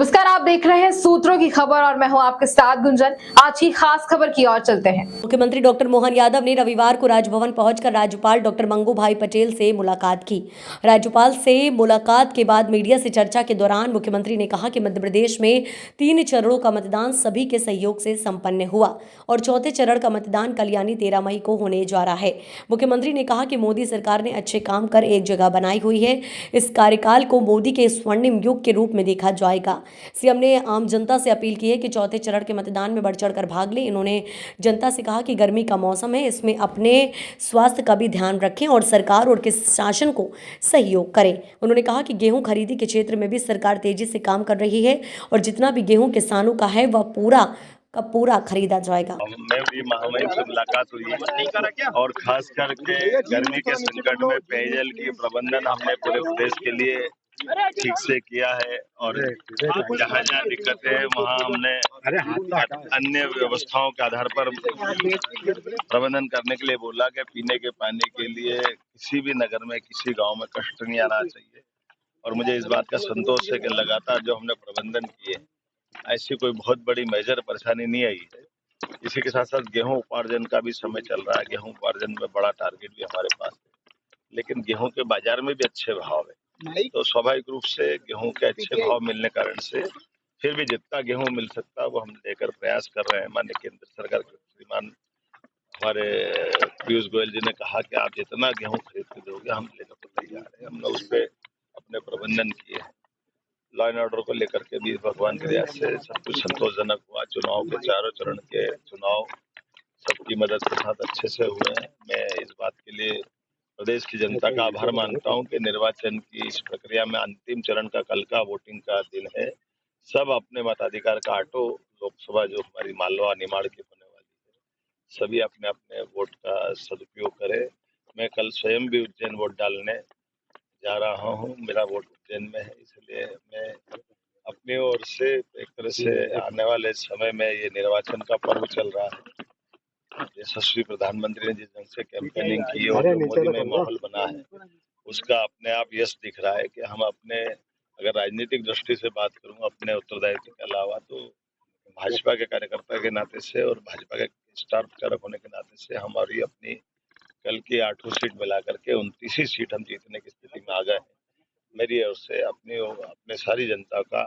नमस्कार, आप देख रहे हैं सूत्रों की खबर और मैं हूं आपके साथ गुंजन। आज की खास खबर की ओर चलते हैं। मुख्यमंत्री डॉक्टर मोहन यादव ने रविवार को राजभवन पहुंचकर राज्यपाल डॉक्टर मंगू भाई पटेल से मुलाकात की। राज्यपाल से मुलाकात के बाद मीडिया से चर्चा के दौरान मुख्यमंत्री ने कहा कि मध्य प्रदेश में 3 चरणों का मतदान सभी के सहयोग से संपन्न हुआ और चौथे चरण का मतदान कल यानी 13 मई को होने जा रहा है। मुख्यमंत्री ने कहा कि मोदी सरकार ने अच्छे काम कर एक जगह बनाई हुई है। इस कार्यकाल को मोदी के स्वर्णिम युग के रूप में देखा जाएगा। सीएम ने आम जनता से अपील की है कि चौथे चरण के मतदान में बढ़ चढ़कर भाग लें। इन्होंने जनता से कहा कि गर्मी का मौसम है, इसमें अपने स्वास्थ्य का भी ध्यान रखें और सरकार और के शासन को सहयोग करें। उन्होंने कहा कि गेहूं खरीदी के क्षेत्र में भी सरकार तेजी से काम कर रही है और जितना भी गेहूं किसानों का है वह पूरा का पूरा खरीदा जाएगा। मैं भी महामहिम से मुलाकात हुई और खास करके गर्मी के संकट में पेयजल की प्रबंधन हमने पूरे प्रदेश के लिए ठीक से किया है और जहाँ जहाँ दिक्कतें हैं वहाँ हमने अन्य व्यवस्थाओं के आधार पर प्रबंधन करने के लिए बोला कि पीने के पानी के लिए किसी भी नगर में किसी गांव में कष्ट नहीं आना चाहिए। और मुझे इस बात का संतोष है कि लगातार जो हमने प्रबंधन किए ऐसी कोई बहुत बड़ी मेजर परेशानी नहीं आई है। इसी के साथ साथ गेहूं उपार्जन का भी समय चल रहा है। गेहूं उपार्जन में बड़ा टारगेट भी हमारे पास है, लेकिन गेहूं के बाजार में भी अच्छे भाव है, तो स्वाभाविक रूप से गेहूं के अच्छे भाव मिलने कारण से फिर भी जितना गेहूं मिल सकता है वो हम लेकर प्रयास कर रहे हैं। माननीय केंद्र सरकार के श्रीमान हमारे पीयूष गोयल जी ने कहा कि आप जितना गेहूं खरीद के दोगे हम लेकर तो तैयार है। हमने उस पर अपने प्रबंधन किए हैं। लॉ एंड ऑर्डर को लेकर के भी भगवान की दया से सब कुछ संतोषजनक हुआ। चुनाव के चारों चरण के चुनाव सबकी मदद के साथ अच्छे से हुए हैं। मैं इस बात के लिए प्रदेश की जनता का आभार मानता हूं कि निर्वाचन की इस प्रक्रिया में अंतिम चरण का कल का वोटिंग का दिन है। सब अपने मताधिकार का आटो लोकसभा जो हमारी मालवा निमाड़ की होने वाली है, सभी अपने अपने वोट का सदुपयोग करें। मैं कल स्वयं भी उज्जैन वोट डालने जा रहा हूं। मेरा वोट उज्जैन में है, इसलिए मैं अपनी ओर से एक तरह से आने वाले समय में ये निर्वाचन का पर्व चल रहा है। यशस्वी प्रधानमंत्री ने जिस ढंग से कैंपेनिंग की और जो मोदी में माहौल बना है उसका अपने आप यश दिख रहा है कि हम अपने, अगर राजनीतिक दृष्टि से बात करूं, अपने उत्तरदायित्व के अलावा तो भाजपा के कार्यकर्ता के नाते से और भाजपा के स्टार प्रचारक होने के नाते से हमारी अपनी कल की 8 सीट मिलाकर के 29 सीट हम जीतने की स्थिति में आ गए हैं। मेरी ओर से अपने सारी जनता का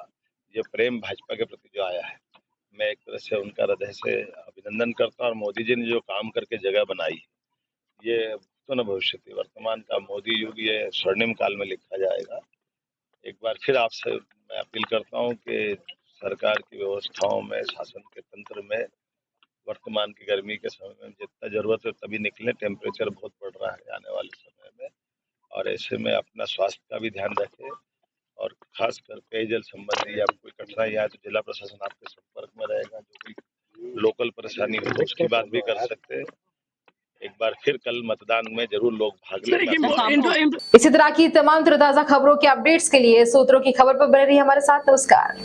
ये प्रेम भाजपा के प्रति जो आया है, मैं एक तरह से उनका हृदय से अभिनंदन करता हूं। और मोदी जी ने जो काम करके जगह बनाई, ये तो न भविष्य थी, वर्तमान का मोदी युग ये स्वर्णिम काल में लिखा जाएगा। एक बार फिर आपसे मैं अपील करता हूं कि सरकार की व्यवस्थाओं में, शासन के तंत्र में वर्तमान की गर्मी के समय में जितना जरूरत है तभी निकले। टेम्परेचर बहुत बढ़ रहा है आने वाले समय में, और ऐसे में अपना स्वास्थ्य का भी ध्यान रखें और खासकर पेयजल संबंधी या कोई कठिनाई आए तो जिला प्रशासन आपके संपर्क में रहेगा। जो कोई लोकल परेशानी हो तो उसकी बात भी कर सकते हैं। एक बार फिर कल मतदान में जरूर लोग भाग लें। इसी तरह की तमाम ताजा खबरों के अपडेट्स के लिए सूत्रों की खबर पर बने रहिए हमारे साथ। नमस्कार।